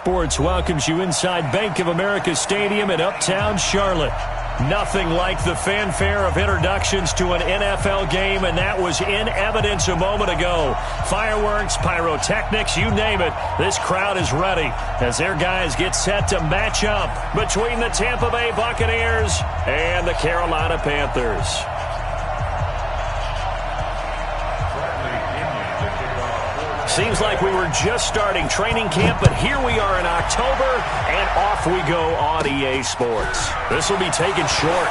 Sports welcomes you inside Bank of America Stadium in Uptown Charlotte. Nothing like the fanfare of introductions to an NFL game, and that was in evidence a moment ago. Fireworks, pyrotechnics, you name it. This crowd is ready as their guys get set to match up between the Tampa Bay Buccaneers and the Carolina Panthers. Seems like we were just starting training camp, but here we are in October, and off we go on EA Sports. This will be taken short.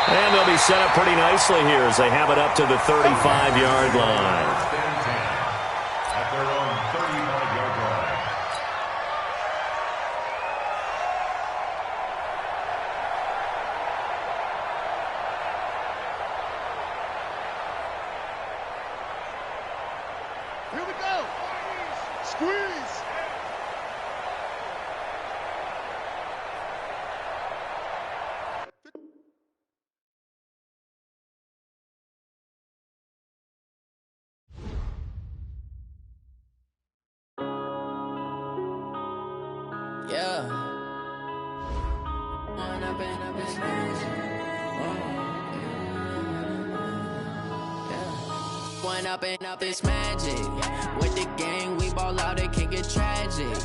And they'll be set up pretty nicely here as they have it up to the 35-yard line. At their own 35-yard line. Here we go. Squeeze. Yeah. One up and up is magic. With the gang, we ball out, it can get tragic.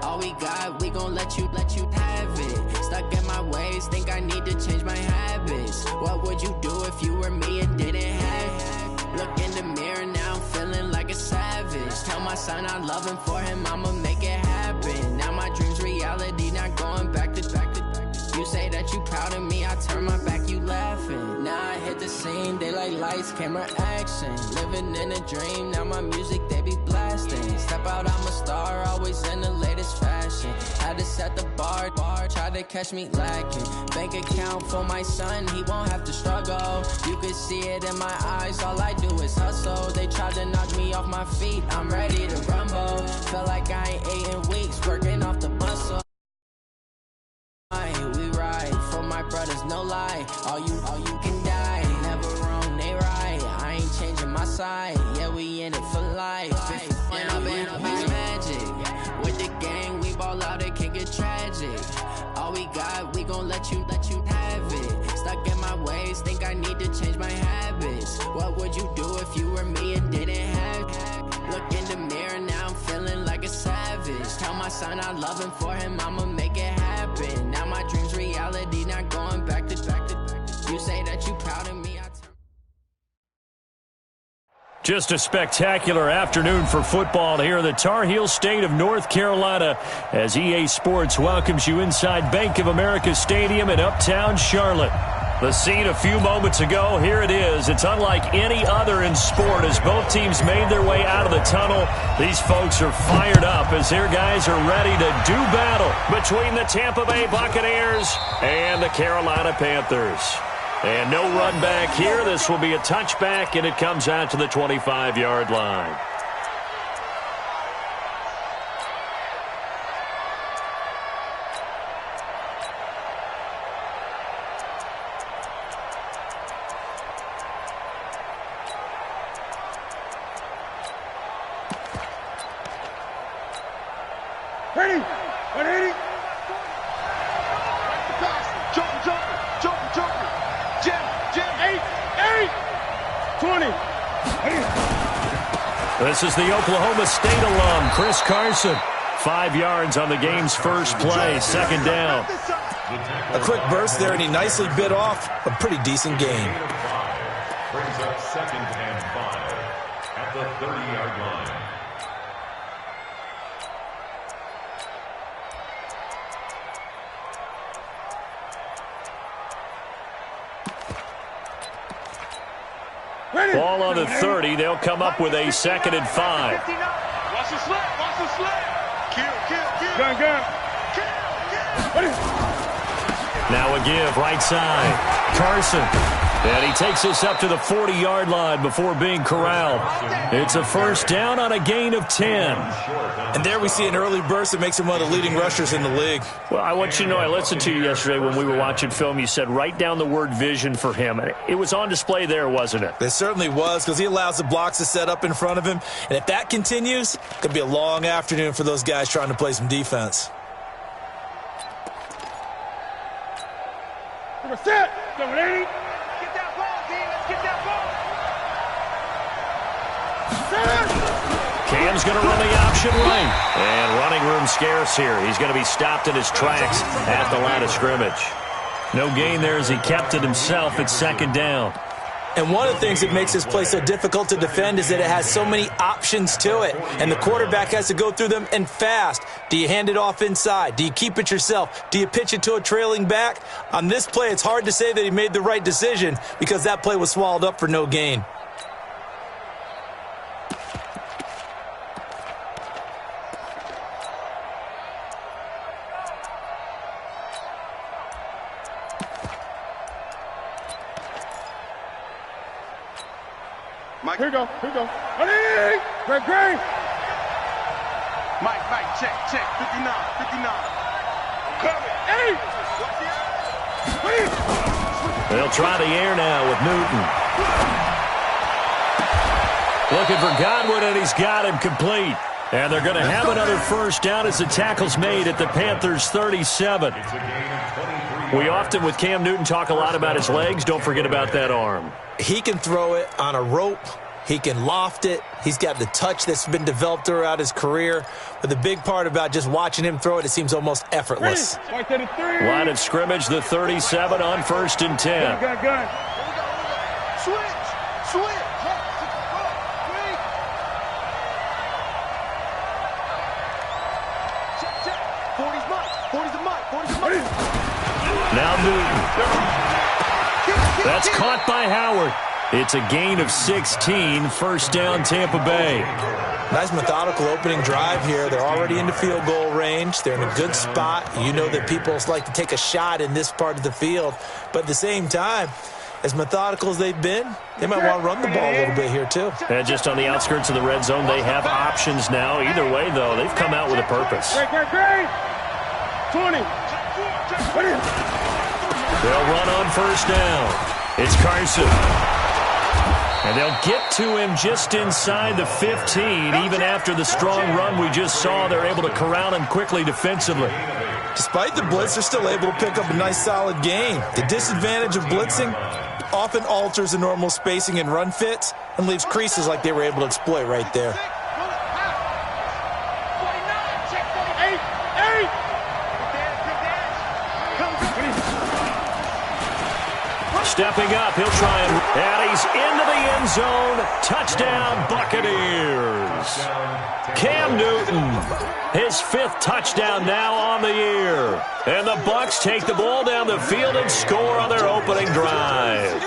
All we got, we gon' let you have it. Stuck in my ways, think I need to change my habits. What would you do if you were me and didn't have it? Look in the mirror, now I'm feeling like a savage. Tell my son I love him, for him I'ma make it happen. Now my dream's reality, not going back to. You say that you proud of me, I turn my back, you laughing. Now I hit the scene, they like lights, camera, action. Living in a dream, now my music, they be blasting. Step out, I'm a star, always in the latest fashion. Had to set the bar, try to catch me lacking. Bank account for my son, he won't have to struggle. You can see it in my eyes, all I do is hustle. They tried to knock me off my feet, I'm ready to rumble. Felt like I ain't ate in weeks, working off the muscle. We ride for my brothers, no lie. All you can die. Never wrong, they right. I ain't changing my side. Yeah, we in it for life. And I've been magic. With the gang, we ball out, it can get tragic. All we got, we gon' let you have it. Stuck in my ways, think I need to change my habits. What would you do if you were me and didn't have it? Look in the mirror, now I'm feeling like a savage. Tell my son I love him, for him I'ma make it happen. Now my dream's reality, not going back to. You say that you proud of me, Just a spectacular afternoon for football here in the Tar Heel state of North Carolina as EA Sports welcomes you inside Bank of America Stadium in Uptown Charlotte. The scene a few moments ago, here it is. It's unlike any other in sport as both teams made their way out of the tunnel. These folks are fired up as their guys are ready to do battle between the Tampa Bay Buccaneers and the Carolina Panthers. And no run back here. This will be a touchback, and it comes out to the 25-yard line. Ready? 180. Jump. Jam. 20. This is the Oklahoma State alum, Chris Carson. 5 yards on the game's first play, second down. A quick burst there, and he nicely bit off a pretty decent gain. Brings up 2nd and 5 at the 30-yard line. Ball on the 30. They'll come up with a 2nd and 5. Watch the slip. Kill. Gun. Now a give, right side. Carson And he takes us up to the 40-yard line before being corralled. It's a first down on a gain of 10. And there we see an early burst that makes him one of the leading rushers in the league. Well, I want you to know, I listened to you yesterday when we were watching film. You said write down the word vision for him. It was on display there, wasn't it? It certainly was, because he allows the blocks to set up in front of him. And if that continues, it could be a long afternoon for those guys trying to play some defense. Number 6, number 80. Cam's going to run the option right. And running room scarce here. He's going to be stopped in his tracks at the line of scrimmage. No gain there as he kept it himself at second down. And one of the things that makes this play so difficult to defend is that it has so many options to it. And the quarterback has to go through them and fast. Do you hand it off inside? Do you keep it yourself? Do you pitch it to a trailing back? On this play, it's hard to say that he made the right decision because that play was swallowed up for no gain. Mike, here we go. Ready? Great. Mike, check. 59. Coming. 8. Ready? They'll try the air now with Newton. Looking for Godwin, and he's got him complete. And they're going to have another first down as the tackle's made at the Panthers' 37. We often, with Cam Newton, talk a lot about his legs. Don't forget about that arm. He can throw it on a rope. He can loft it. He's got the touch that's been developed throughout his career. But the big part about just watching him throw it, it seems almost effortless. Line of scrimmage, the 37 on 1st and 10. Gun. Switch. Check. 40's the Mike. Now Newton. That's caught by Howard. It's a gain of 16, first down Tampa Bay. Nice methodical opening drive here. They're already into field goal range. They're in a good spot. You know that people like to take a shot in this part of the field. But at the same time, as methodical as they've been, they might want to run the ball a little bit here too. And just on the outskirts of the red zone, they have options now. Either way, though, they've come out with a purpose. Great. 20. Ready? They'll run on first down. It's Carson. And they'll get to him just inside the 15. Even after the strong run we just saw, they're able to corral him quickly defensively. Despite the blitz, they're still able to pick up a nice solid gain. The disadvantage of blitzing often alters the normal spacing and run fits and leaves creases like they were able to exploit right there. Stepping up, he'll try and he's into the end zone. Touchdown, Buccaneers. Cam Newton, his 5th touchdown now on the year. And the Bucs take the ball down the field and score on their opening drive.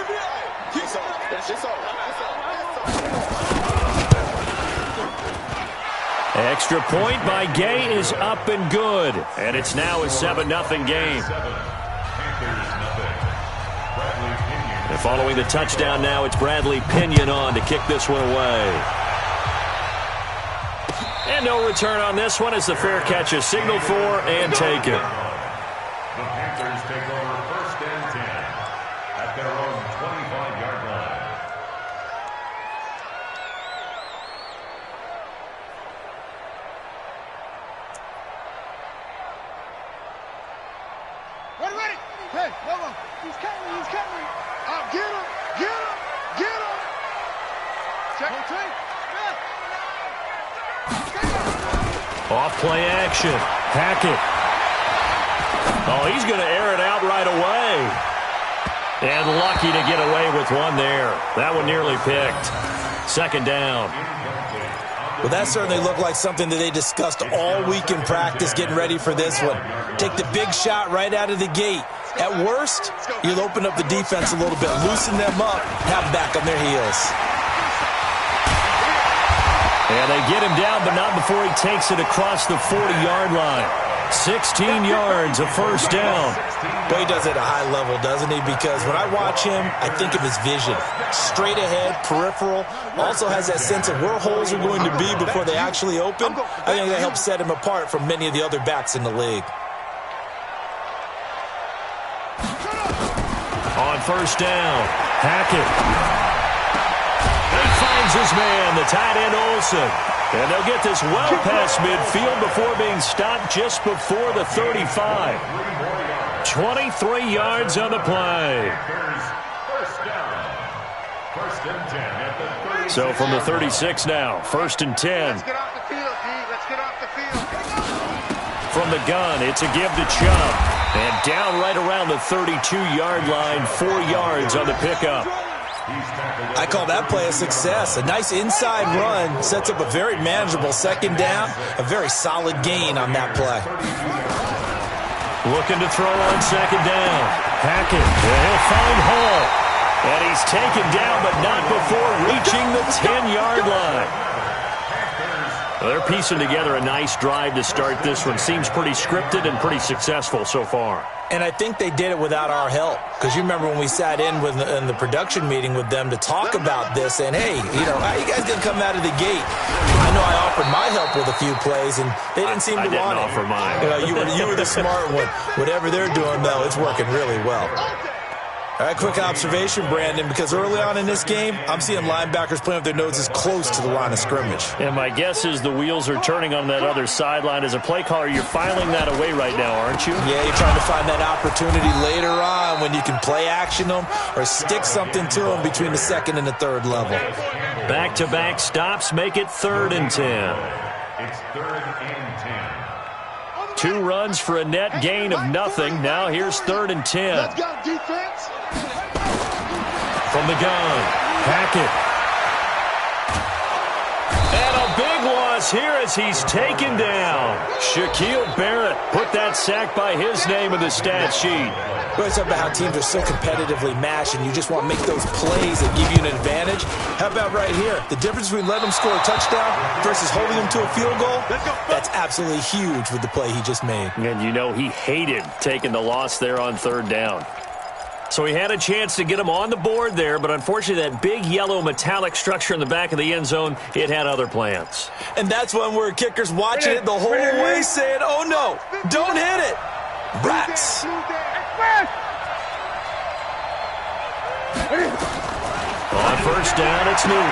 Extra point by Gay is up and good. And it's now a 7-0 game. And following the touchdown now, it's Bradley Pinion on to kick this one away. And no return on this one as the fair catch is signaled for and taken. The Panthers take over 1st and 10 at their own 25-yard line. Ready. Hey, come on. He's coming. Get him. Check. Off play action. Hackett. Oh, he's going to air it out right away. And lucky to get away with one there. That one nearly picked. 2nd down. Well, that certainly looked like something that they discussed all week in practice getting ready for this one. Take the big shot right out of the gate. At worst, you'll open up the defense a little bit, loosen them up, have them back on their heels. And they get him down, but not before he takes it across the 40-yard line. 16 yards, a first down. Boy, he does it at a high level, doesn't he? Because when I watch him, I think of his vision. Straight ahead, peripheral. Also has that sense of where holes are going to be before they actually open. I think that helps set him apart from many of the other backs in the league. On first down, Hackett. He finds his man, the tight end Olsen. And they'll get this well past midfield before being stopped just before the 35. 23 yards on the play. So from the 36 now, 1st and 10. Let's get off the field, D. Let's get off the field. From the gun, it's a give to Chubb. And down right around the 32-yard line, 4 yards on the pickup. I call that play a success. A nice inside run sets up a very manageable second down. A very solid gain on that play. Looking to throw on second down. Hackett, he'll find Hall. And he's taken down, but not before reaching the 10-yard line. Well, they're piecing together a nice drive to start this one. Seems pretty scripted and pretty successful so far. And I think they did it without our help. Because you remember when we sat in the production meeting with them to talk about this, and hey, how you guys didn't come out of the gate? I know I offered my help with a few plays, and they didn't seem to want it. I didn't offer mine. You were the smart one. Whatever they're doing, though, it's working really well. All right, quick observation, Brandon, because early on in this game, I'm seeing linebackers playing with their noses close to the line of scrimmage. And my guess is the wheels are turning on that other sideline. As a play caller, you're filing that away right now, aren't you? Yeah, you're trying to find that opportunity later on when you can play action them or stick something to them between the second and the third level. Back-to-back stops make it 3rd and 10. It's 3rd and 2 10. runs for a net gain of nothing. Now here's 3rd and 10. Let's go, defense. From the gun, Hackett. And a big loss here as he's taken down. Shaquille Barrett put that sack by his name in the stat sheet. We always talk about how teams are so competitively matched and you just want to make those plays that give you an advantage. How about right here? The difference between letting them score a touchdown versus holding them to a field goal, that's absolutely huge with the play he just made. And you know he hated taking the loss there on 3rd down. So he had a chance to get him on the board there, but unfortunately that big yellow metallic structure in the back of the end zone, it had other plans. And that's one where kickers watching it the whole way saying, oh no, don't hit it. Rats. On first down, it's Newton.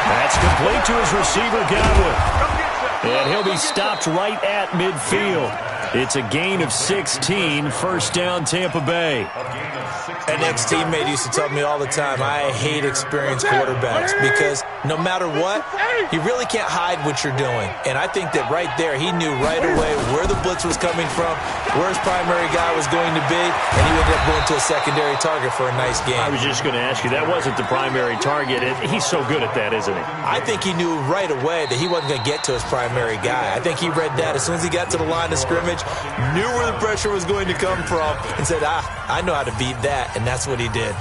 That's complete to his receiver, Godwin. And he'll be stopped right at midfield. It's a gain of 16, 1st down, Tampa Bay. An ex-teammate used to tell me all the time, I hate experienced quarterbacks because no matter what, you really can't hide what you're doing. And I think that right there, he knew right away where the blitz was coming from, where his primary guy was going to be, and he ended up going to a secondary target for a nice game. I was just going to ask you, that wasn't the primary target. He's so good at that, isn't he? I think he knew right away that he wasn't going to get to his primary guy. I think he read that as soon as he got to the line of scrimmage, knew where the pressure was going to come from, and said, I know how to beat that, and that's what he did.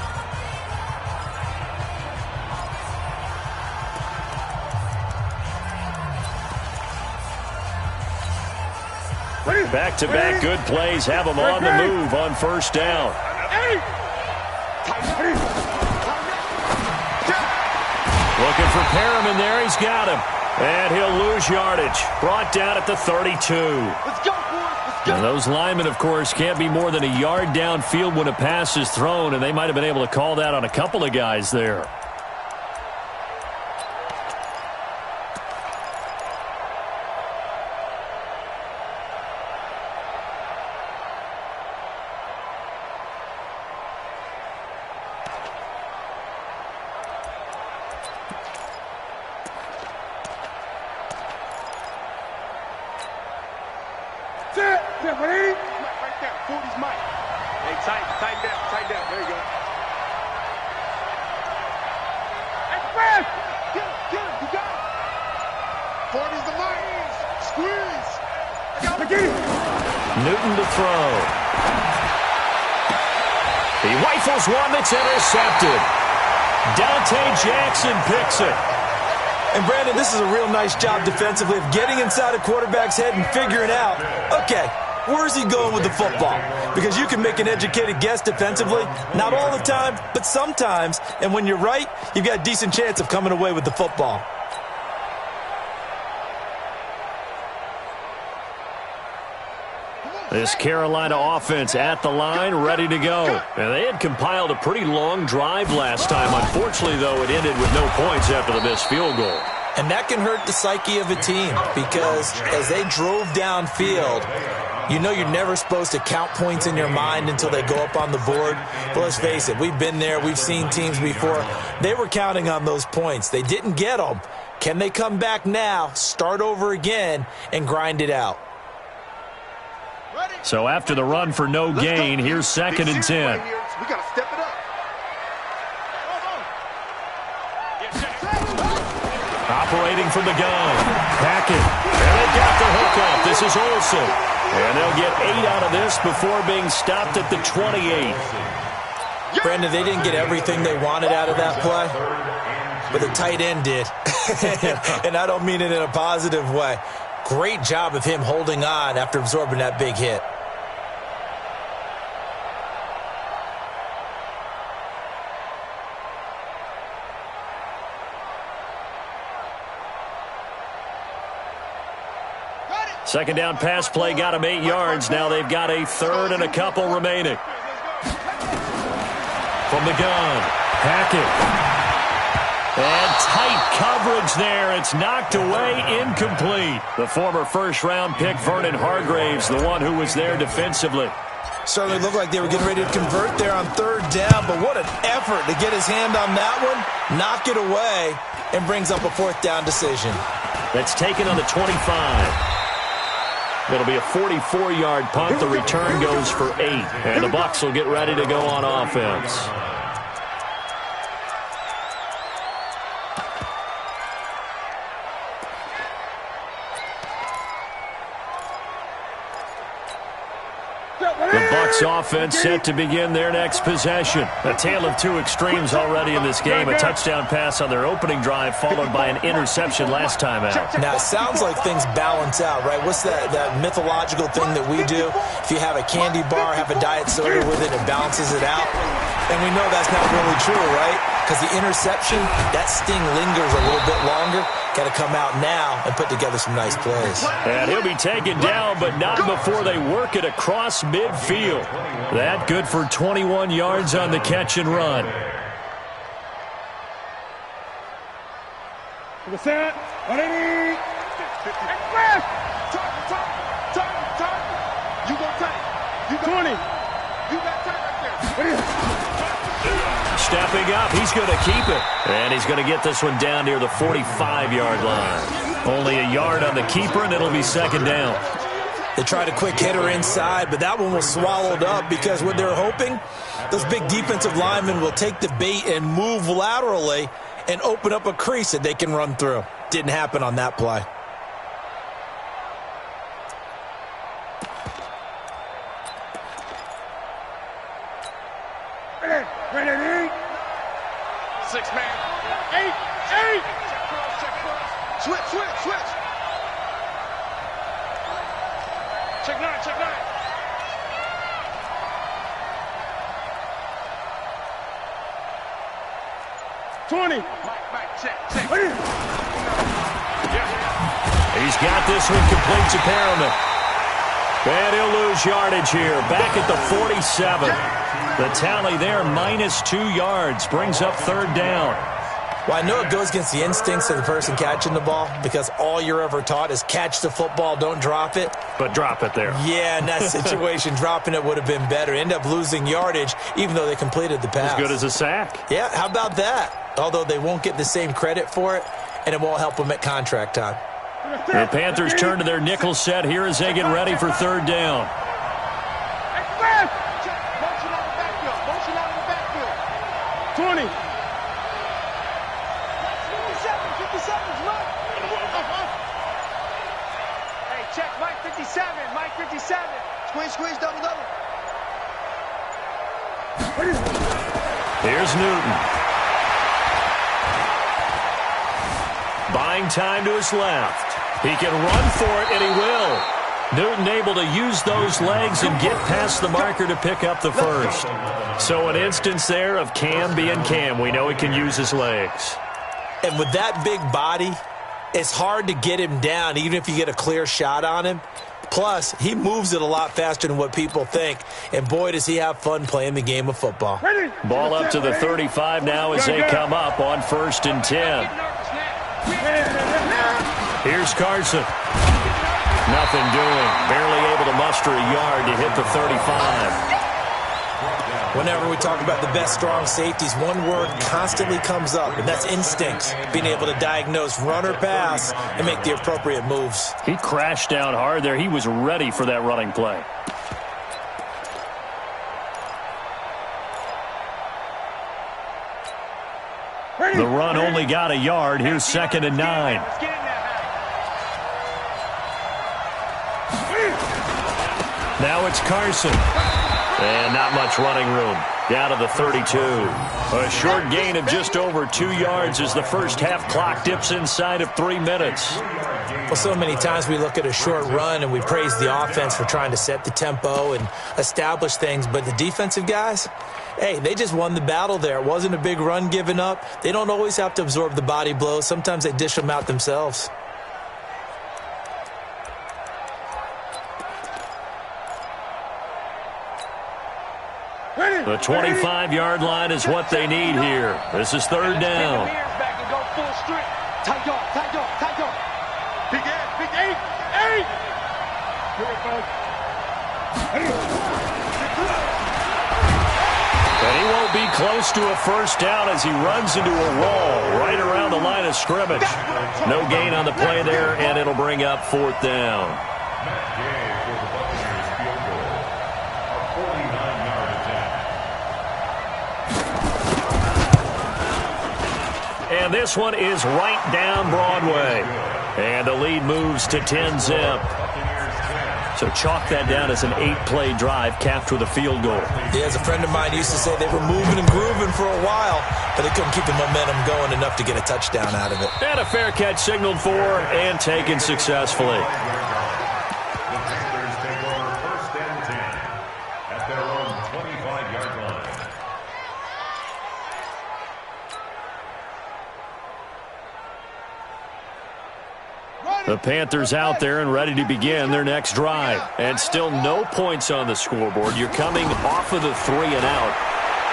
Back-to-back good plays have him on the move on first down. Looking for Perriman there. He's got him. And he'll lose yardage. Brought down at the 32. Let's go, boys. And those linemen, of course, can't be more than a yard downfield when a pass is thrown, and they might have been able to call that on a couple of guys there. Right there, 40's Mike. Hey, tighten down. There you go. Hey, Fred! Get him, you got it. 40's the Mike. Squeeze. Newton to throw. He rifles one that's intercepted. Dante Jackson picks it. And, Brandon, this is a real nice job defensively of getting inside a quarterback's head and figuring out, okay, where's he going with the football? Because you can make an educated guess defensively, not all the time, but sometimes. And when you're right, you've got a decent chance of coming away with the football. This Carolina offense at the line, ready to go. And they had compiled a pretty long drive last time. Unfortunately, though, it ended with no points after the missed field goal. And that can hurt the psyche of a team because as they drove downfield, you know you're never supposed to count points in your mind until they go up on the board. But let's face it, we've been there. We've seen teams before. They were counting on those points. They didn't get them. Can they come back now, start over again, and grind it out? So after the run for no gain, here's 2nd and 10. We got to step it up. Operating from the gun. Hackett. And they got the hookup. This is Olsen. And they'll get 8 out of this before being stopped at the 28. Brandon, they didn't get everything they wanted out of that play, but the tight end did. And I don't mean it in a positive way. Great job of him holding on after absorbing that big hit. Second down pass play got him 8 yards. Now they've got a 3rd and a couple remaining. From the gun, Hackett. And tight coverage there. It's knocked away, incomplete. The former first-round pick, Vernon Hargraves, the one who was there defensively. Certainly looked like they were getting ready to convert there on 3rd down, but what an effort to get his hand on that one, knock it away, and brings up a 4th down decision. That's taken on the 25. It'll be a 44-yard punt. The return goes for 8. And the Bucs will get ready to go on offense. The Bucs offense set to begin their next possession. A tale of 2 extremes already in this game. A touchdown pass on their opening drive followed by an interception last time out. Now, it sounds like things balance out, right? What's that mythological thing that we do? If you have a candy bar, have a diet soda with it, it balances it out. And we know that's not really true, right? Because the interception, that sting lingers a little bit longer. Got to come out now and put together some nice plays. And he'll be taken down, but not before they work it across midfield. That good for 21 yards on the catch and run. Set. Ready. Express. Time. You go tight. You got 20. You got tight right there. Stepping up, he's going to keep it. And he's going to get this one down near the 45-yard line. Only a yard on the keeper, and it'll be 2nd down. They tried a quick hitter inside, but that one was swallowed up because what they're hoping, those big defensive linemen will take the bait and move laterally and open up a crease that they can run through. Didn't happen on that play. Ready. 6 man. 8. Switch. Check 9. 20. Mike, check. He's got this one complete to Perriman. And he'll lose yardage here. Back at the 47. The tally there, -2 yards, brings up 3rd down. Well, I know it goes against the instincts of the person catching the ball because all you're ever taught is catch the football, don't drop it. But drop it there. Yeah, in that situation, dropping it would have been better. End up losing yardage, even though they completed the pass. As good as a sack. Yeah, how about that? Although they won't get the same credit for it, and it won't help them at contract time. The Panthers turn to their nickel set here as they get ready for 3rd down. Express. Motion out of the backfield. 20. 57's Mike. Hey, check Mike 57. Mike 57. Squeeze, double. Here's Newton. By buying time to his left. He can run for it, and he will. Newton able to use those legs and get past the marker to pick up the first. So an instance there of Cam being Cam. We know he can use his legs. And with that big body, it's hard to get him down, even if you get a clear shot on him. Plus, he moves it a lot faster than what people think. And boy, does he have fun playing the game of football. Ball up to the 35 now as they come up on 1st and 10. Here's Carson. Nothing doing. Barely able to muster a yard to hit the 35. Whenever we talk about the best strong safeties, one word constantly comes up, and that's instinct. Being able to diagnose run or pass and make the appropriate moves. He crashed down hard there. He was ready for that running play. The run only got a yard. Here's 2nd and 9. Now it's Carson. And not much running room. Down to the 32. A short gain of just over 2 yards as the first half clock dips inside of 3 minutes. Well, so many times we look at a short run and we praise the offense for trying to set the tempo and establish things. But the defensive guys, hey, they just won the battle there. It wasn't a big run given up. They don't always have to absorb the body blows. Sometimes they dish them out themselves. The 25-yard line is what they need here. This is 3rd down. And he won't be close to a first down as he runs into a wall right around the line of scrimmage. No gain on the play there, and it'll bring up 4th down. And this one is right down Broadway. And the lead moves to 10-zip. So chalk that down as an 8-play drive capped with a field goal. Yeah, as a friend of mine used to say, they were moving and grooving for a while, but they couldn't keep the momentum going enough to get a touchdown out of it. And a fair catch signaled for and taken successfully. The Panthers take over 1st and 10 at their own 25-yard line. The Panthers out there and ready to begin their next drive. And still no points on the scoreboard. You're coming off of the 3 and out.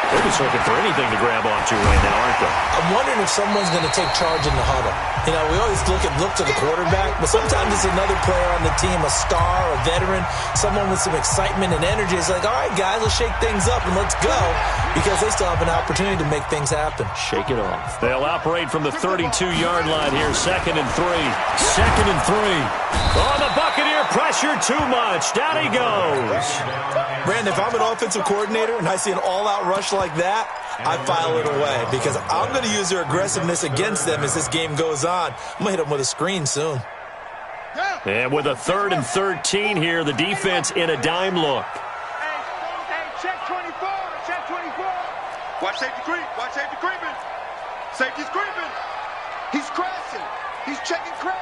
They're just looking for anything to grab onto right now, aren't they? I'm wondering if someone's going to take charge in the huddle. You know, we always look to the quarterback, but sometimes it's another player on the team, a star, a veteran, someone with some excitement and energy. It's like, all right, guys, let's shake things up and let's go, because they still have an opportunity to make things happen. Shake it off. They'll operate from the 32-yard line here, 2nd and 3. 2nd and 3. Oh, the Buccaneer pressure too much. Down he goes. Brandon, if I'm an offensive coordinator and I see an all-out rush like that, I file it away because I'm going to use their aggressiveness against them as this game goes on. I'm going to hit them with a screen soon. And with a 3rd and 13 here, the defense in a dime look. Hey, check 24. Check 24. Watch safety creep. Watch safety creeping. Safety's creeping. He's crashing. He's checking crap.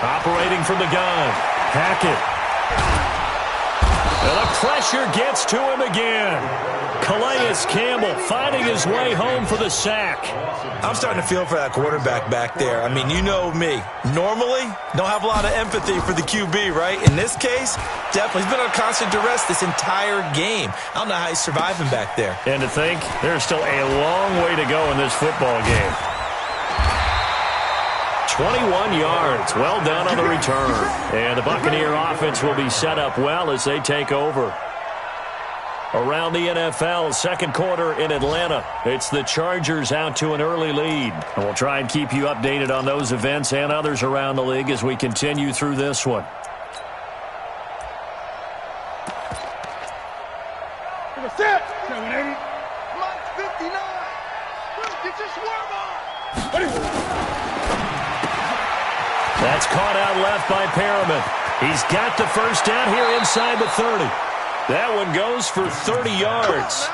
Operating from the gun. Hackett. And the pressure gets to him again. Calais Campbell finding his way home for the sack. I'm starting to feel for that quarterback back there. I mean, you know me. Normally, don't have a lot of empathy for the QB, right? In this case, definitely. He's been on constant duress this entire game. I don't know how he's surviving back there. And to think, there's still a long way to go in this football game. 21 yards, well done on the return. And the Buccaneer offense will be set up well as they take over. Around the NFL, 2nd quarter in Atlanta. It's the Chargers out to an early lead. And we'll try and keep you updated on those events and others around the league as we continue through this one. Set. 780. Mike 59. Get your swerve on. That's caught out left by Perriman. He's got the first down here inside the 30. That one goes for 30 yards.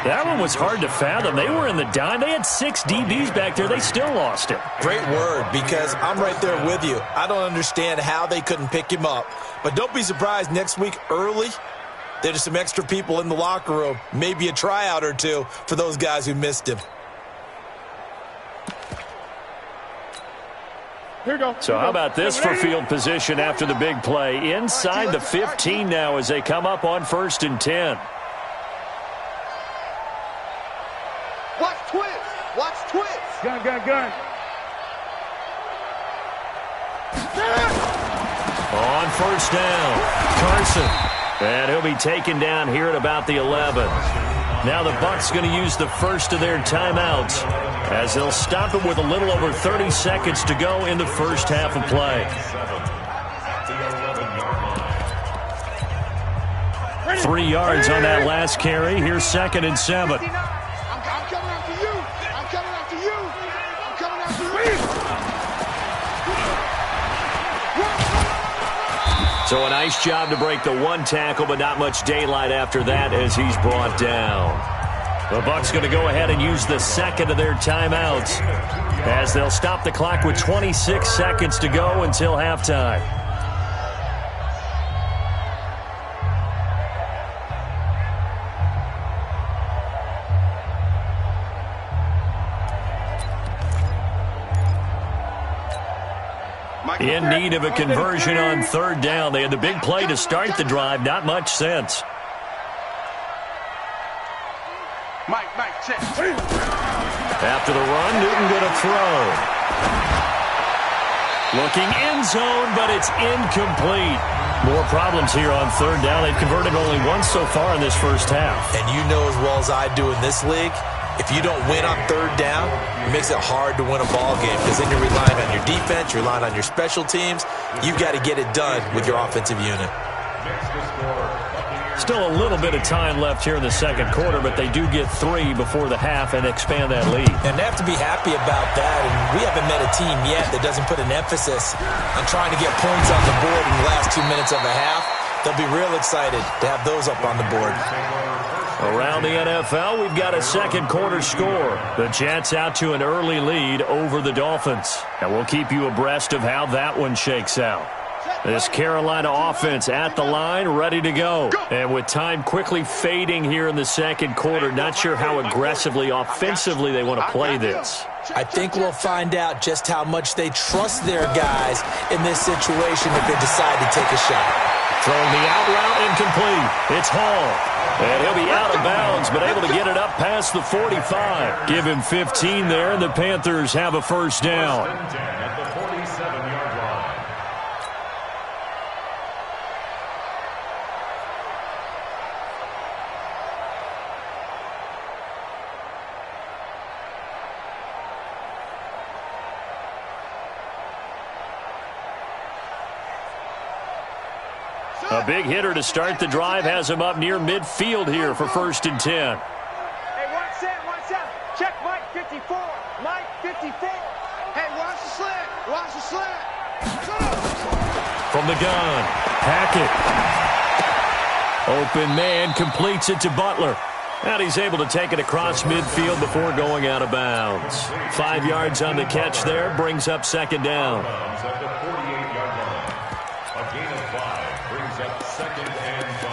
That one was hard to fathom. They were in the dime. They had 6 DBs back there. They still lost it. Great word, because I'm right there with you. I don't understand how they couldn't pick him up. But don't be surprised next week early, there's some extra people in the locker room. Maybe a tryout or two for those guys who missed him. So how about this for field position after the big play? Inside the 15 now as they come up on 1st and 10. Watch twist. Watch twist. Gun. On 1st down, Carson. And he'll be taken down here at about the 11. Now the Bucs going to use the first of their timeouts as they'll stop it with a little over 30 seconds to go in the first half of play. 3 yards on that last carry. Here's 2nd and 7. I'm coming after you. I'm coming after you. I'm coming after you. So a nice job to break the 1 tackle, but not much daylight after that as he's brought down. The Bucs going to go ahead and use the 2nd of their timeouts as they'll stop the clock with 26 seconds to go until halftime. In need of a conversion on 3rd down. They had the big play to start the drive. Not much sense. Mike, check. After the run, Newton going to throw. Looking end zone, but it's incomplete. More problems here on 3rd down. They've converted only once so far in this first half. And you know as well as I do in this league, if you don't win on 3rd down, it makes it hard to win a ball game because then you're relying on your defense, you're relying on your special teams. You've got to get it done with your offensive unit. Still a little bit of time left here in the 2nd quarter, but they do get 3 before the half and expand that lead. And they have to be happy about that. And we haven't met a team yet that doesn't put an emphasis on trying to get points on the board in the last 2 minutes of a half. They'll be real excited to have those up on the board. Around the NFL, we've got a 2nd quarter score. The Jets out to an early lead over the Dolphins. And we'll keep you abreast of how that one shakes out. This Carolina offense at the line, ready to go. And with time quickly fading here in the 2nd quarter, not sure how aggressively, offensively they want to play this. I think we'll find out just how much they trust their guys in this situation if they decide to take a shot. Throwing the out route incomplete. It's Hall. And he'll be out of bounds, but able to get it up past the 45. Give him 15 there, and the Panthers have a 1st down. At the 47-yard line. A big hitter to start the drive has him up near midfield here for 1st and 10. Hey, one set. Check Mike 54. Mike 54. Hey, watch the slant. Watch the slant. From the gun, Hackett. Open man completes it to Butler. And he's able to take it across midfield before going out of bounds. 5 yards on the catch there, brings up 2nd down. At the 48-yard line. A gain of 5 brings up 2nd and 5.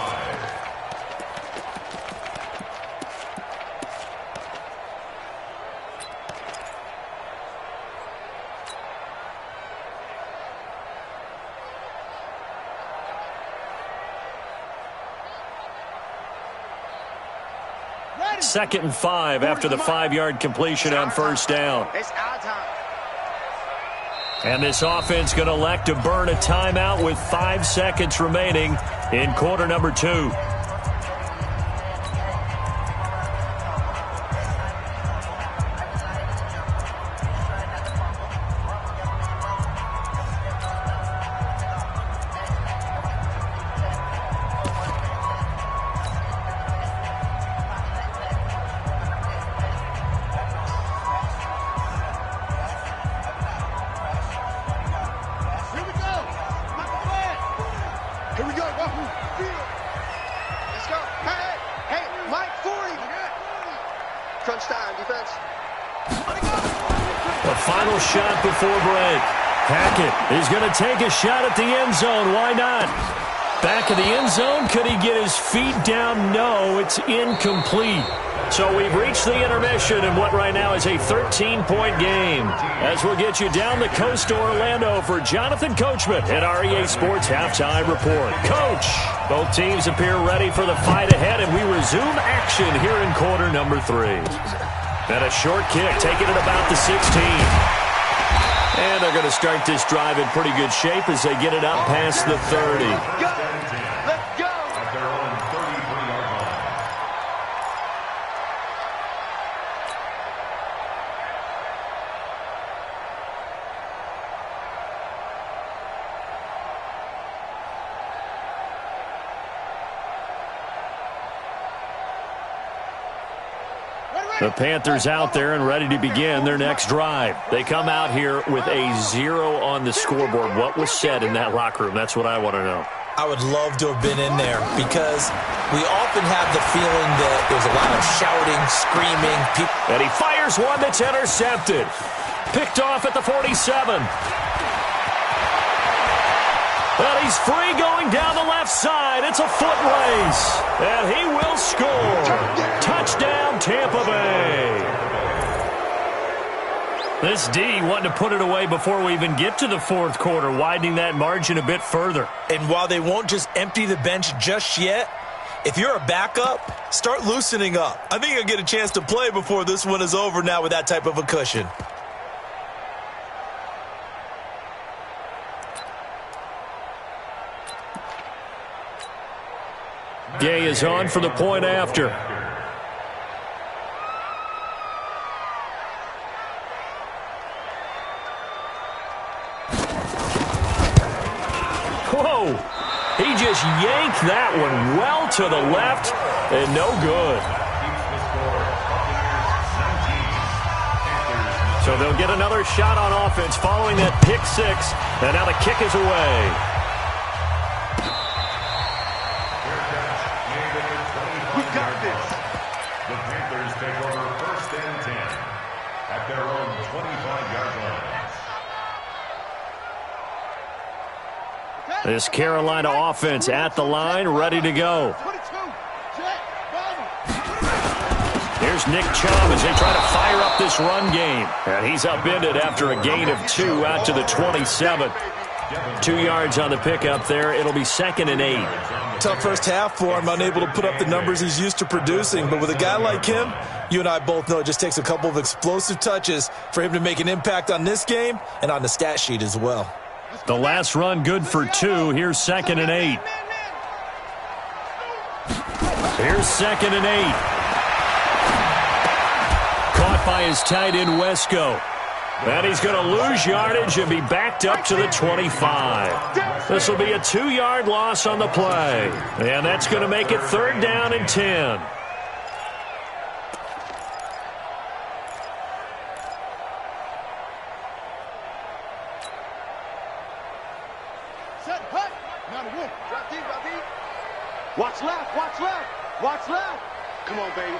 Ready. 2nd and 5 after the 5-yard completion on 1st down. It's our time. And this offense going to elect to burn a timeout with 5 seconds remaining in quarter number 2. Crunch time, defense. The final shot before break. Hackett is going to take a shot at the end zone. Why not? Back of the end zone. Could he get his feet down? No, it's incomplete. So we've reached the intermission in what right now is a 13-point game. As we'll get you down the coast to Orlando for Jonathan Coachman at our EA Sports Halftime Report. Coach, both teams appear ready for the fight ahead, and we resume action here in quarter number 3. And a short kick, taking it about the 16. And they're going to start this drive in pretty good shape as they get it up past the 30. Let's go. At their own 33-yard line. The Panthers out there and ready to begin their next drive. They come out here with a 0 on the scoreboard. What was said in that locker room? That's what I want to know. I would love to have been in there because we often have the feeling that there's a lot of shouting, screaming. And he fires one that's intercepted. Picked off at the 47. And he's free going down the left side. It's a foot race. And he will score. Touchdown, Tampa Bay. This D wanting to put it away before we even get to the fourth quarter, widening that margin a bit further. And while they won't just empty the bench just yet, if you're a backup, start loosening up. I think you'll get a chance to play before this one is over now with that type of a cushion. Gay is on for the point after. Whoa! He just yanked that one well to the left and no good. So they'll get another shot on offense following that pick six. And now the kick is away. The Panthers take over first and 10 at their own 25-yard line. This Carolina offense at the line, ready to go. Here's Nick Chubb as they try to fire up this run game. And he's upended after a gain of 2 out to the 27. 2 yards on the pickup there. It'll be 2nd and 8. Tough first half for him, unable to put up the numbers he's used to producing. But with a guy like him, you and I both know it just takes a couple of explosive touches for him to make an impact on this game and on the stat sheet as well. The last run good for 2. Here's 2nd and 8. Here's 2nd and 8. Caught by his tight end, Wesco. And he's going to lose yardage and be backed up to the 25. This will be a 2-yard loss on the play. And that's going to make it 3rd down and 10. Set, cut. Now to win. Drop deep, drop deep. Watch left, watch left, watch left. Come on, baby.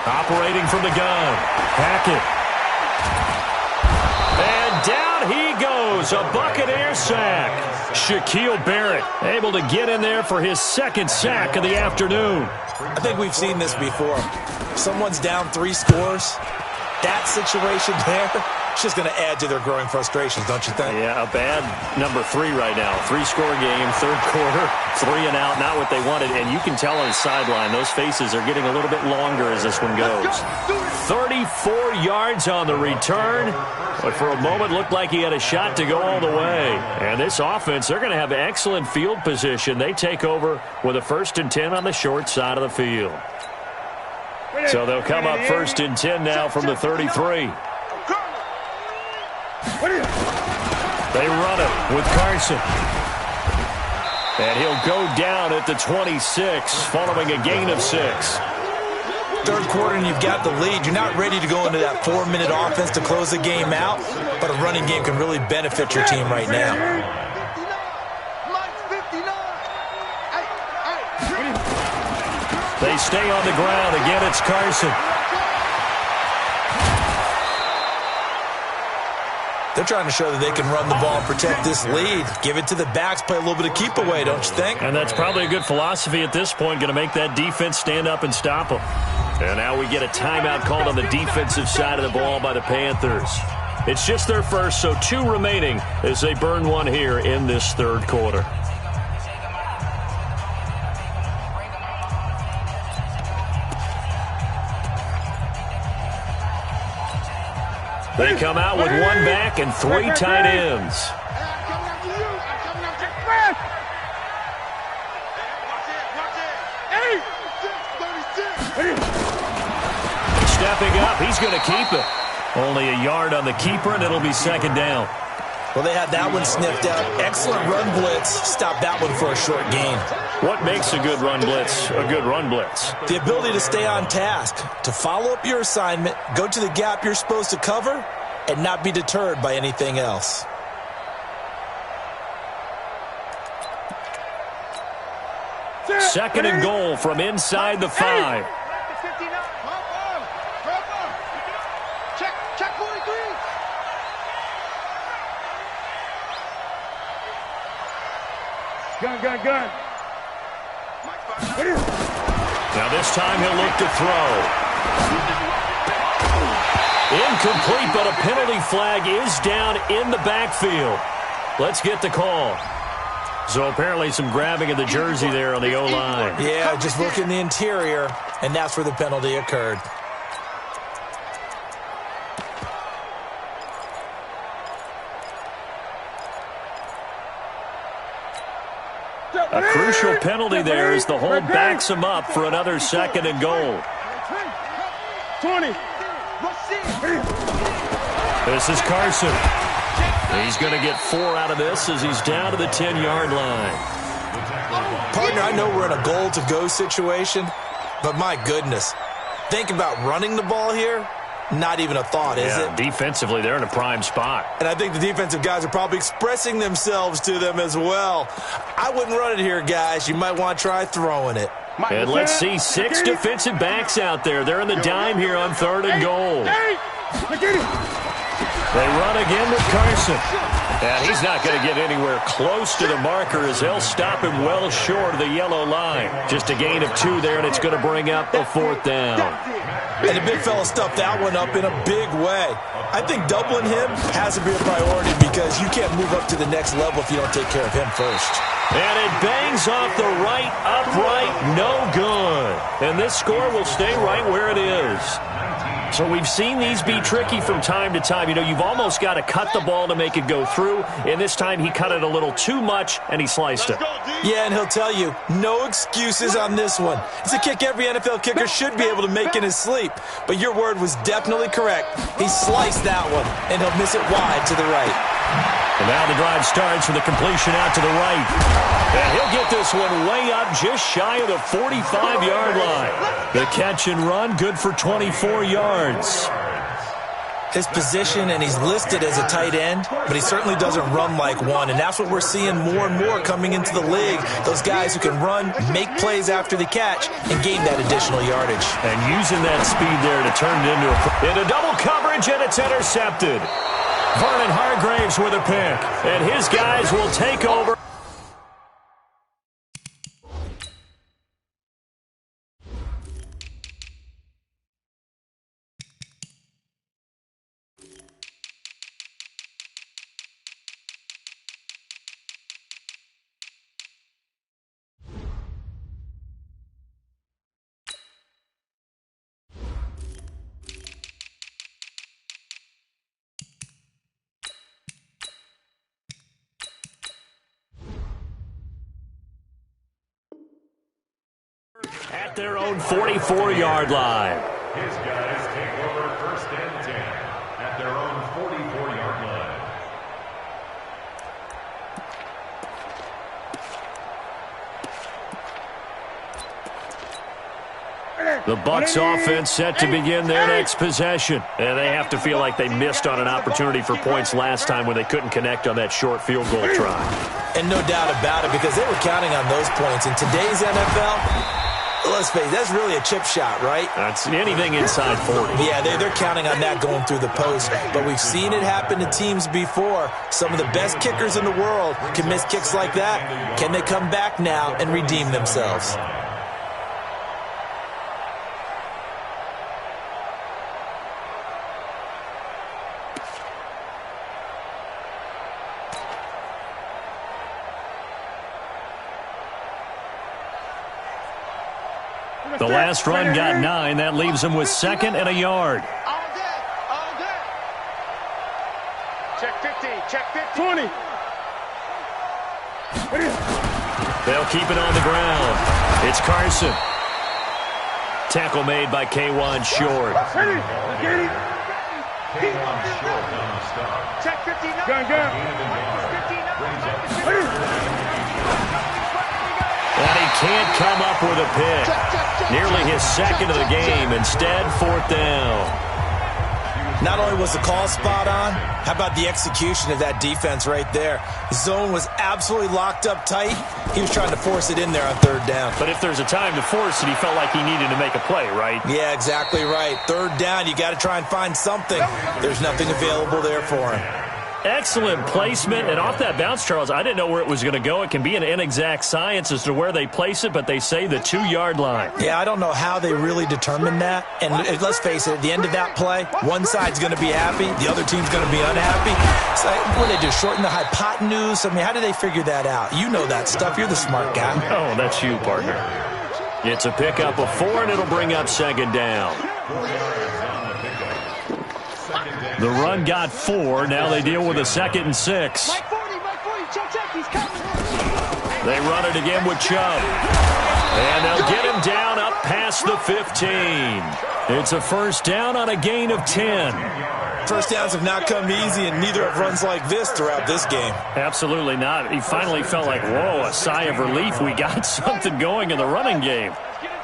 Operating from the gun. Hackett. And down he goes. A Buccaneer sack. Shaquille Barrett able to get in there for his 2nd sack of the afternoon. I think we've seen this before. Someone's down 3 scores. That situation there, it's just going to add to their growing frustrations, don't you think? Yeah, a bad number 3 right now. 3-score game, 3rd quarter, 3 and out, not what they wanted. And you can tell on the sideline, those faces are getting a little bit longer as this one goes. 34 yards on the return, but for a moment looked like he had a shot to go all the way. And this offense, they're going to have excellent field position. They take over with a 1st and 10 on the short side of the field. So they'll come up 1st and 10 now from the 33. They run it with Carson. And he'll go down at the 26 following a gain of 6. 3rd quarter and you've got the lead. You're not ready to go into that 4-minute offense to close the game out, but a running game can really benefit your team right now. They stay on the ground. Again, it's Carson. They're trying to show that they can run the ball and protect this lead. Give it to the backs, play a little bit of keep away, don't you think? And that's probably a good philosophy at this point, going to make that defense stand up and stop them. And now we get a timeout called on the defensive side of the ball by the Panthers. It's just their first, so 2 remaining as they burn one here in this third quarter. They come out with 1 back and 3 tight ends. Stepping up, he's going to keep it. Only a yard on the keeper, and it'll be 2nd down. Well, they had that one sniffed out. Excellent run blitz. Stop that one for a short gain. What makes a good run blitz a good run blitz? The ability to stay on task, to follow up your assignment, go to the gap you're supposed to cover, and not be deterred by anything else. Second and goal from inside the 5. Check 43. Gun. Now this time he'll look to throw. Incomplete, but a penalty flag is down in the backfield. Let's get the call. So apparently some grabbing of the jersey there on the O-line. Yeah, just look in the interior, and that's where the penalty occurred. A crucial penalty there as the hold backs him up for another 2nd and goal. 20. This is Carson. He's going to get 4 out of this as he's down to the 10-yard line. Partner, I know we're in a goal-to-go situation, but my goodness, think about running the ball here. Not even a thought, is it? Defensively, they're in a prime spot. And I think the defensive guys are probably expressing themselves to them as well. I wouldn't run it here, guys. You might want to try throwing it. And let's see 6 defensive backs out there. They're in the dime here on 3rd and goal. They run again with Carson. And he's not going to get anywhere close to the marker as they'll stop him well short of the yellow line. Just a gain of 2 there, and it's going to bring up a 4th down. And the big fella stuffed that one up in a big way. I think doubling him has to be a priority because you can't move up to the next level if you don't take care of him first. And it bangs off the right upright, no good. And this score will stay right where it is. So we've seen these be tricky from time to time. You know, you've almost got to cut the ball to make it go through. And this time he cut it a little too much, and he sliced it. Yeah, and he'll tell you, no excuses on this one. It's a kick every NFL kicker should be able to make in his sleep. But your word was definitely correct. He sliced that one, and he'll miss it wide to the right. And now the drive starts with a completion out to the right. And he'll get this one way up just shy of the 45-yard line. The catch and run, good for 24 yards. His position, and he's listed as a tight end, but he certainly doesn't run like one, and that's what we're seeing more and more coming into the league. Those guys who can run, make plays after the catch, and gain that additional yardage. And using that speed there to turn it into double coverage, and it's intercepted. Vernon Hargraves with a pick, and his guys will take over. At their own 44-yard line. His guys take over 1st and 10 at their own 44-yard line. The Bucs offense set to begin their next possession. And they have to feel like they missed on an opportunity for points last time when they couldn't connect on that short field goal try. And no doubt about it, because they were counting on those points. In today's NFL, let's face it, that's really a chip shot, right? That's anything inside 40. Yeah, they're counting on that going through the post. But we've seen it happen to teams before. Some of the best kickers in the world can miss kicks like that. Can they come back now and redeem themselves? The last run got 9. That leaves them with 2nd and a yard. All day. All day. Check 50. Check 50. 20. They'll keep it on the ground. It's Carson. Tackle made by K1 Short. Check 59. Gun. And he can't come up with a pick. Nearly his 2nd of the game. Instead, 4th down. Not only was the call spot on, how about the execution of that defense right there? The zone was absolutely locked up tight. He was trying to force it in there on 3rd down. But if there's a time to force it, he felt like he needed to make a play, right? Yeah, exactly right. 3rd down, you got to try and find something. There's nothing available there for him. Excellent placement, and off that bounce, Charles, I didn't know where it was going to go. It can be an inexact science as to where they place it, but they say the 2-yard line. Yeah, I don't know how they really determined that. And let's face it, at the end of that play, one side's going to be happy, the other team's going to be unhappy. So, what did they do, shorten the hypotenuse? I mean, how did they figure that out? You know that stuff. You're the smart guy. Oh, that's you, partner. It's a pickup of 4, and it'll bring up 2nd down. The run got 4. Now they deal with a 2nd and 6. Mike 40. Check. He's coming. They run it again with Chubb. And they'll get him down up past the 15. It's a 1st down on a gain of 10. First downs have not come easy, and neither have runs like this throughout this game. Absolutely not. He finally felt like, whoa, a sigh of relief. We got something going in the running game.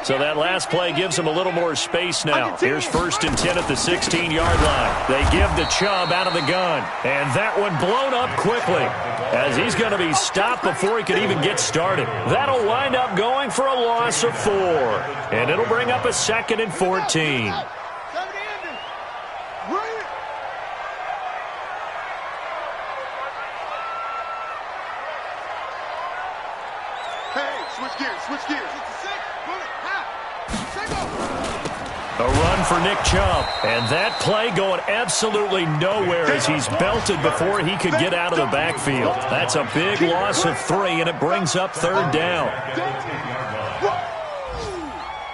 So that last play gives him a little more space now. Here's 1st and 10 at the 16-yard line. They give the Chubb out of the gun. And that one blown up quickly as he's going to be stopped before he could even get started. That'll wind up going for a loss of 4. And it'll bring up a 2nd and 14. Switch gears. A run for Nick Chubb. And that play going absolutely nowhere as he's belted before he could get out of the backfield. That's a big loss of 3, and it brings up 3rd down.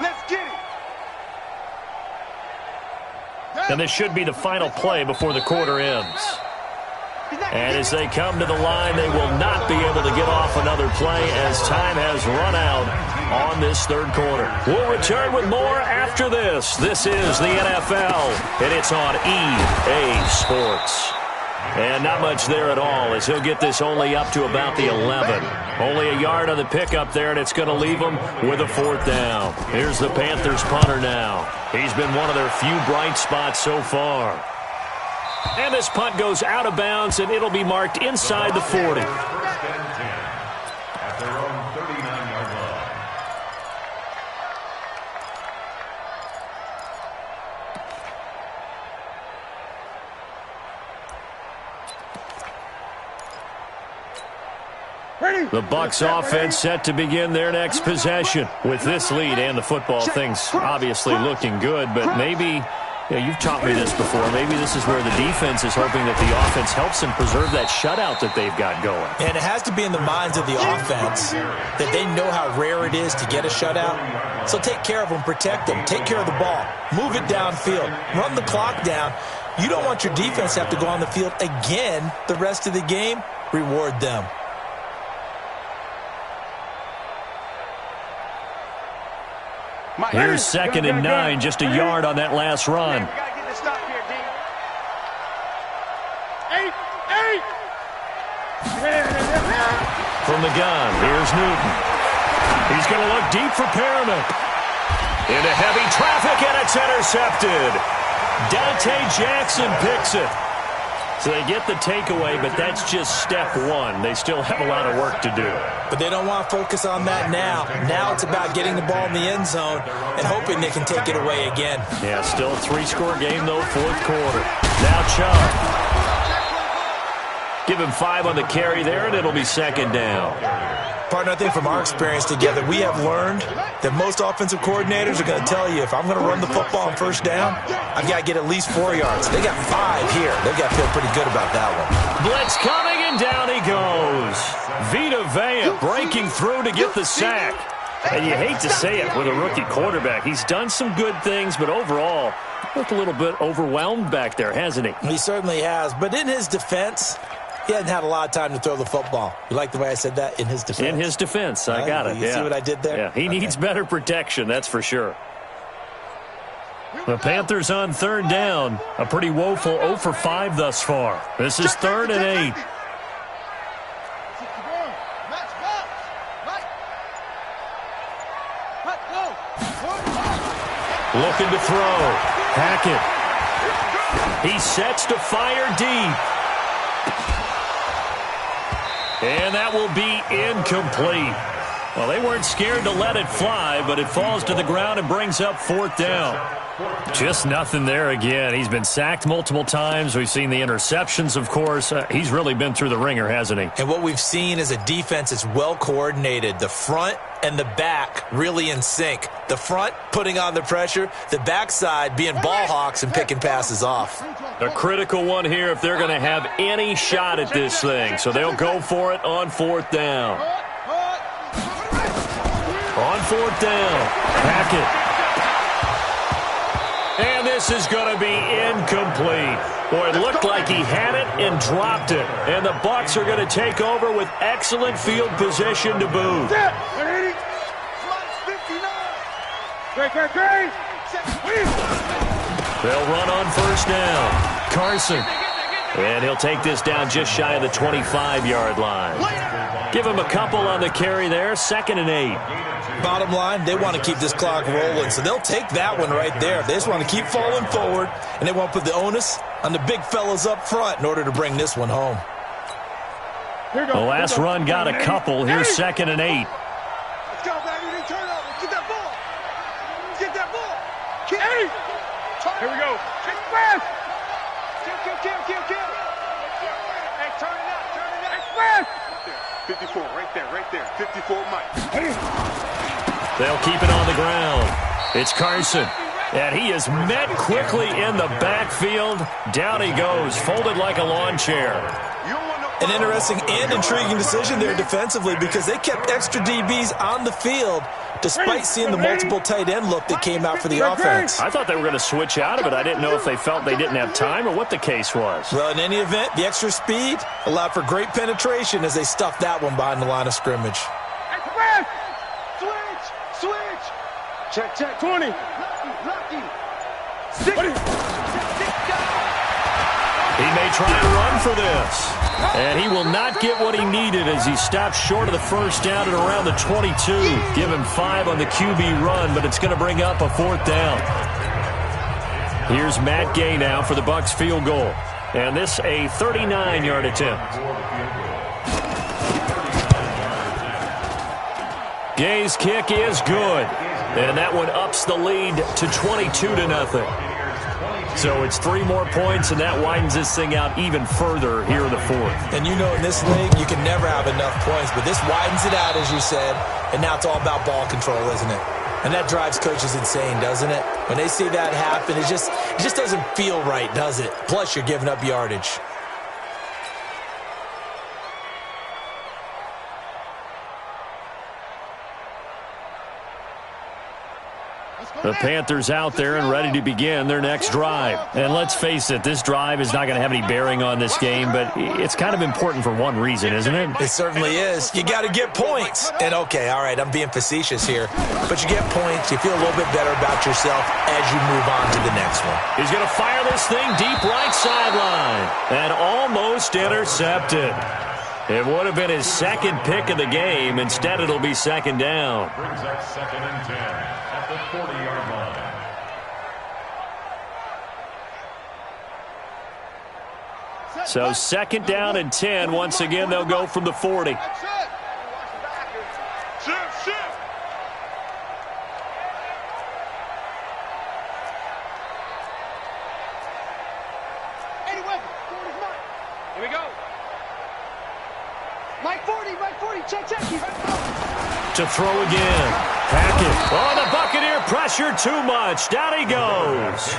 Let's get it. And this should be the final play before the quarter ends. And as they come to the line, they will not be able to get off another play as time has run out on this 3rd quarter. We'll return with more after this. This is the NFL, and it's on EA Sports. And not much there at all as he'll get this only up to about the 11. Only a yard on the pickup there, and it's going to leave him with a 4th down. Here's the Panthers punter now. He's been one of their few bright spots so far. And this punt goes out of bounds, and it'll be marked inside the 40. At their own 39-yard line. The Bucs offense set to begin their next possession. With this lead and the football, things obviously looking good, but maybe... Yeah, you've taught me this before. Maybe this is where the defense is hoping that the offense helps them preserve that shutout that they've got going. And it has to be in the minds of the offense that they know how rare it is to get a shutout. So take care of them, protect them, take care of the ball, move it downfield, run the clock down. You don't want your defense to have to go on the field again the rest of the game. Reward them. Here's 2nd and 9, just a yard on that last run. We gotta get this stop here, D. 8. From the gun, here's Newton. He's going to look deep for Perriman. Into heavy traffic, and it's intercepted. Dante Jackson picks it. So they get the takeaway, but that's just step one. They still have a lot of work to do. But they don't want to focus on that now. Now it's about getting the ball in the end zone and hoping they can take it away again. Yeah, still a 3-score game, though, fourth quarter. Now Chubb. Give him 5 on the carry there, and it'll be second down. Partner, I think from our experience together, we have learned that most offensive coordinators are going to tell you, if I'm going to run the football on first down, I've got to get at least 4 yards. They got 5 here. They've got to feel pretty good about that one. Blitz coming, and down he goes. Vita Vea breaking through to get the sack. And you hate to say it with a rookie quarterback. He's done some good things, but overall, looked a little bit overwhelmed back there, hasn't he? He certainly has. But in his defense, he hasn't had a lot of time to throw the football. You like the way I said that? In his defense. In his defense. I got it. You see what I did there? Yeah, he needs better protection, that's for sure. The Panthers on third down. A pretty woeful 0 for 5 thus far. This is 3rd and 8. Looking to throw. Hackett. He sets to fire deep. And that will be incomplete. Well, they weren't scared to let it fly, but it falls to the ground and brings up 4th down. Just nothing there again. He's been sacked multiple times. We've seen the interceptions, of course. He's really been through the ringer, hasn't he? And what we've seen is a defense that's well coordinated. The front and the back really in sync. The front putting on the pressure, the backside being ball hawks and picking passes off. A critical one here if they're going to have any shot at this thing. So they'll go for it on 4th down. On 4th down, Hackett. And this is going to be incomplete. Boy, it looked like he had it and dropped it. And the Bucs are going to take over with excellent field position to boot. They'll run on 1st down. Carson. And he'll take this down just shy of the 25-yard line. Give him a couple on the carry there. 2nd and 8. Bottom line, they want to keep this clock rolling, so they'll take that one right there. They just want to keep falling forward, and they want to put the onus on the big fellas up front in order to bring this one home. The last run got a couple. Here's 2nd and 8. Let's go, baby. Turn over. Get that ball. Get that ball. Here we go. Kick fast. Kill. Hey, turn it up. Fast. 54, right there. 54, Mike. They'll keep it on the ground. It's Carson. And he is met quickly in the backfield. Down he goes, folded like a lawn chair. An interesting and intriguing decision there defensively because they kept extra DBs on the field despite seeing the multiple tight end look that came out for the offense. I thought they were going to switch out of it. I didn't know if they felt they didn't have time or what the case was. Well, in any event, the extra speed allowed for great penetration as they stuffed that one behind the line of scrimmage. Switch. Check. 20. Lucky. 6. He may try and run for this. And he will not get what he needed as he stops short of the 1st down at around the 22. Give him 5 on the QB run, but it's going to bring up a 4th down. Here's Matt Gay now for the Bucs field goal. And this a 39-yard attempt. Gay's kick is good. And that one ups the lead to 22-0. So it's 3 more points, and that widens this thing out even further here in the 4th. And you know in this league, you can never have enough points, but this widens it out, as you said, and now it's all about ball control, isn't it? And that drives coaches insane, doesn't it? When they see that happen, it just doesn't feel right, does it? Plus, you're giving up yardage. The Panthers out there and ready to begin their next drive. And let's face it, this drive is not going to have any bearing on this game, but it's kind of important for one reason, isn't it? It certainly is. You got to get points. And okay, all right, I'm being facetious here, but you get points, you feel a little bit better about yourself as you move on to the next one. He's going to fire this thing deep right sideline and almost intercepted. It would have been his 2nd pick of the game. Instead, it'll be 2nd down. Brings up 2nd and 10 at the 40-yard line. So 2nd down and 10. Once again, they'll go from the 40. Here we go. Mike 40, check. To throw again. Hackett. Oh, the Buccaneer pressure too much. Down he goes.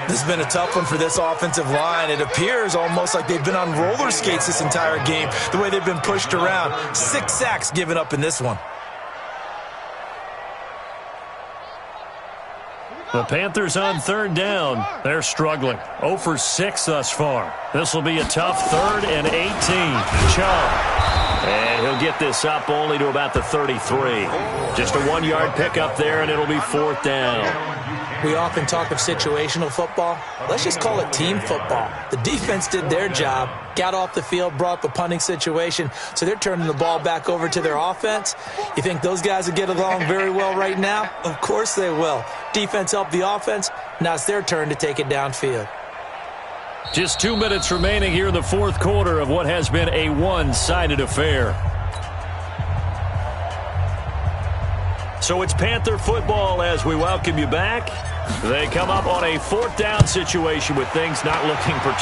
This has been a tough one for this offensive line. It appears almost like they've been on roller skates this entire game, the way they've been pushed around. 6 sacks given up in this one. The Panthers on 3rd down. They're struggling. 0 for 6 thus far. This will be a tough 3rd and 18. Chubb. And he'll get this up only to about the 33. Just a 1-yard pickup there, and it'll be 4th down. We often talk of situational football. Let's just call it team football. The defense did their job, got off the field, brought the punting situation, so they're turning the ball back over to their offense. You think those guys will get along very well right now? Of course they will. Defense helped the offense. Now it's their turn to take it downfield. Just 2 minutes remaining here in the 4th quarter of what has been a one-sided affair. So it's Panther football as we welcome you back. They come up on a 4th down situation with things not looking particularly